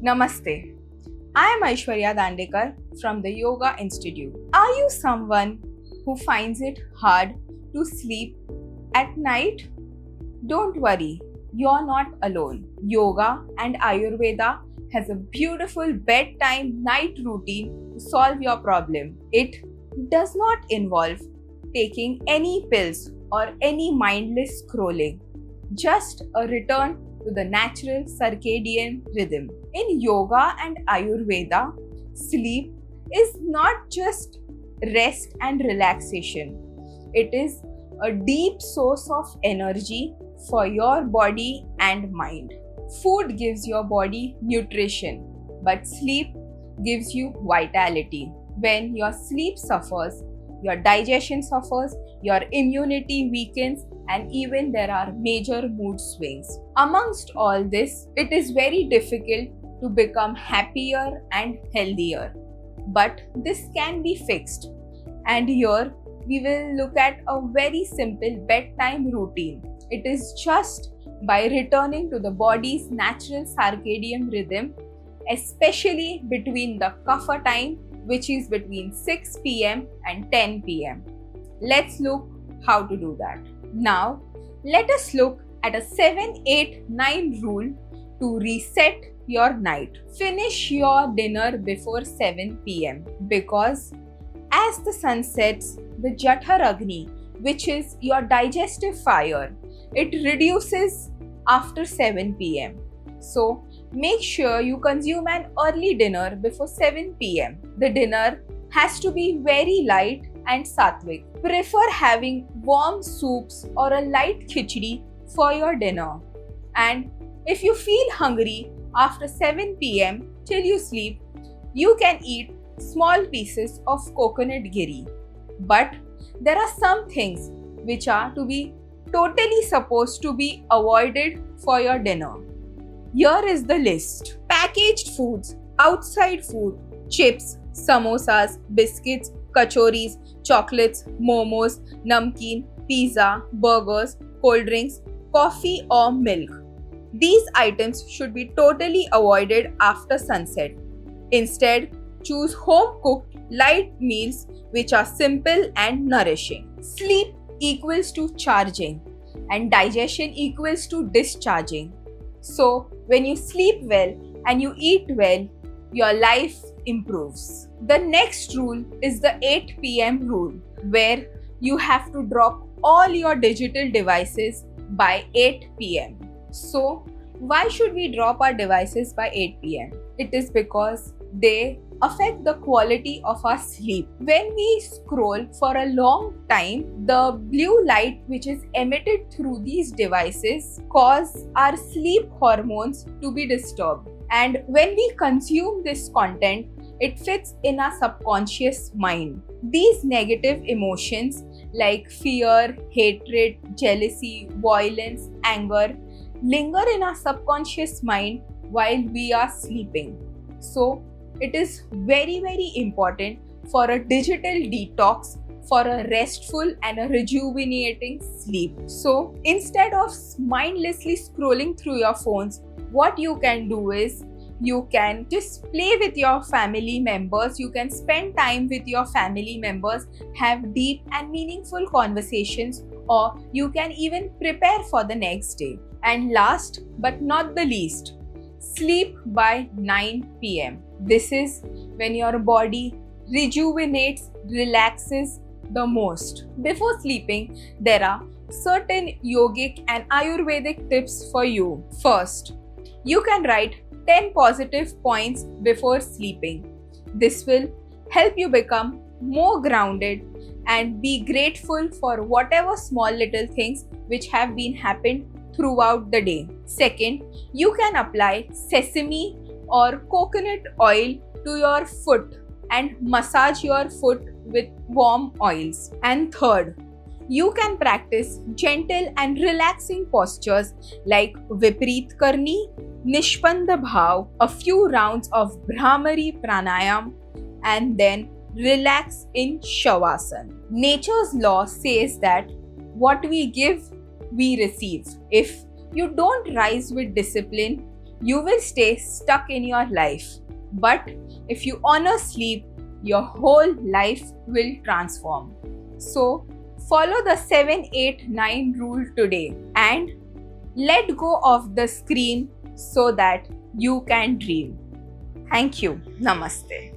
Namaste. I am Aishwarya Dandekar from the Yoga Institute. Are you someone who finds it hard to sleep at night? Don't worry, you're not alone. Yoga and Ayurveda has a beautiful bedtime night routine to solve your problem. It does not involve taking any pills or any mindless scrolling, just a return to the natural circadian rhythm. In yoga and Ayurveda, sleep is not just rest and relaxation, it is a deep source of energy for your body and mind. Food gives your body nutrition, but sleep gives you vitality. When your sleep suffers, your digestion suffers, your immunity weakens, and even there are major mood swings. Amongst all this, it is very difficult to become happier and healthier. But this can be fixed. And here we will look at a very simple bedtime routine. It is just by returning to the body's natural circadian rhythm, especially between the kapha time, which is between 6 pm and 10 pm. Let's look how to do that. Now, let us look at a 7-8-9 rule to reset your night. Finish your dinner before 7 pm because as the sun sets, the Jathar Agni, which is your digestive fire, it reduces after 7 pm. So, make sure you consume an early dinner before 7 pm. The dinner has to be very light and sattvic. Prefer having warm soups or a light khichdi for your dinner. And if you feel hungry after 7 pm till you sleep, you can eat small pieces of coconut giri. But there are some things which are to be totally supposed to be avoided for your dinner. Here is the list. Packaged foods, outside food, chips, samosas, biscuits, kachoris, chocolates, momos, namkeen, pizza, burgers, cold drinks, coffee or milk. These items should be totally avoided after sunset. Instead, choose home-cooked light meals which are simple and nourishing. Sleep equals to charging and digestion equals to discharging. So, when you sleep well and you eat well, your life improves. The next rule is the 8 pm rule, where you have to drop all your digital devices by 8 pm. So, why should we drop our devices by 8 pm? It is because they affect the quality of our sleep. When we scroll for a long time, the blue light which is emitted through these devices cause our sleep hormones to be disturbed. And when we consume this content, it fits in our subconscious mind. These negative emotions like fear, hatred, jealousy, violence, anger linger in our subconscious mind while we are sleeping. So, it is very important for a digital detox for a restful and a rejuvenating sleep. So, instead of mindlessly scrolling through your phones, what you can do is you can just play with your family members, you can spend time with your family members, have deep and meaningful conversations, or you can even prepare for the next day. And last but not the least, sleep by 9 pm. This is when your body rejuvenates, relaxes the most. Before sleeping, there are certain yogic and Ayurvedic tips for you. First, you can write 10 positive points before sleeping. This will help you become more grounded and be grateful for whatever small little things which have been happened throughout the day. Second, you can apply sesame or coconut oil to your foot and massage your foot with warm oils. And third, you can practice gentle and relaxing postures like Viparit Karni, Nishpanda Bhav, a few rounds of Brahmari Pranayam, and then relax in Shavasana. Nature's law says that what we give, we receive. If you don't rise with discipline, you will stay stuck in your life. But if you honor sleep, your whole life will transform. So, follow the 7-8-9 rule today and let go of the screen so that you can dream. Thank you. Namaste.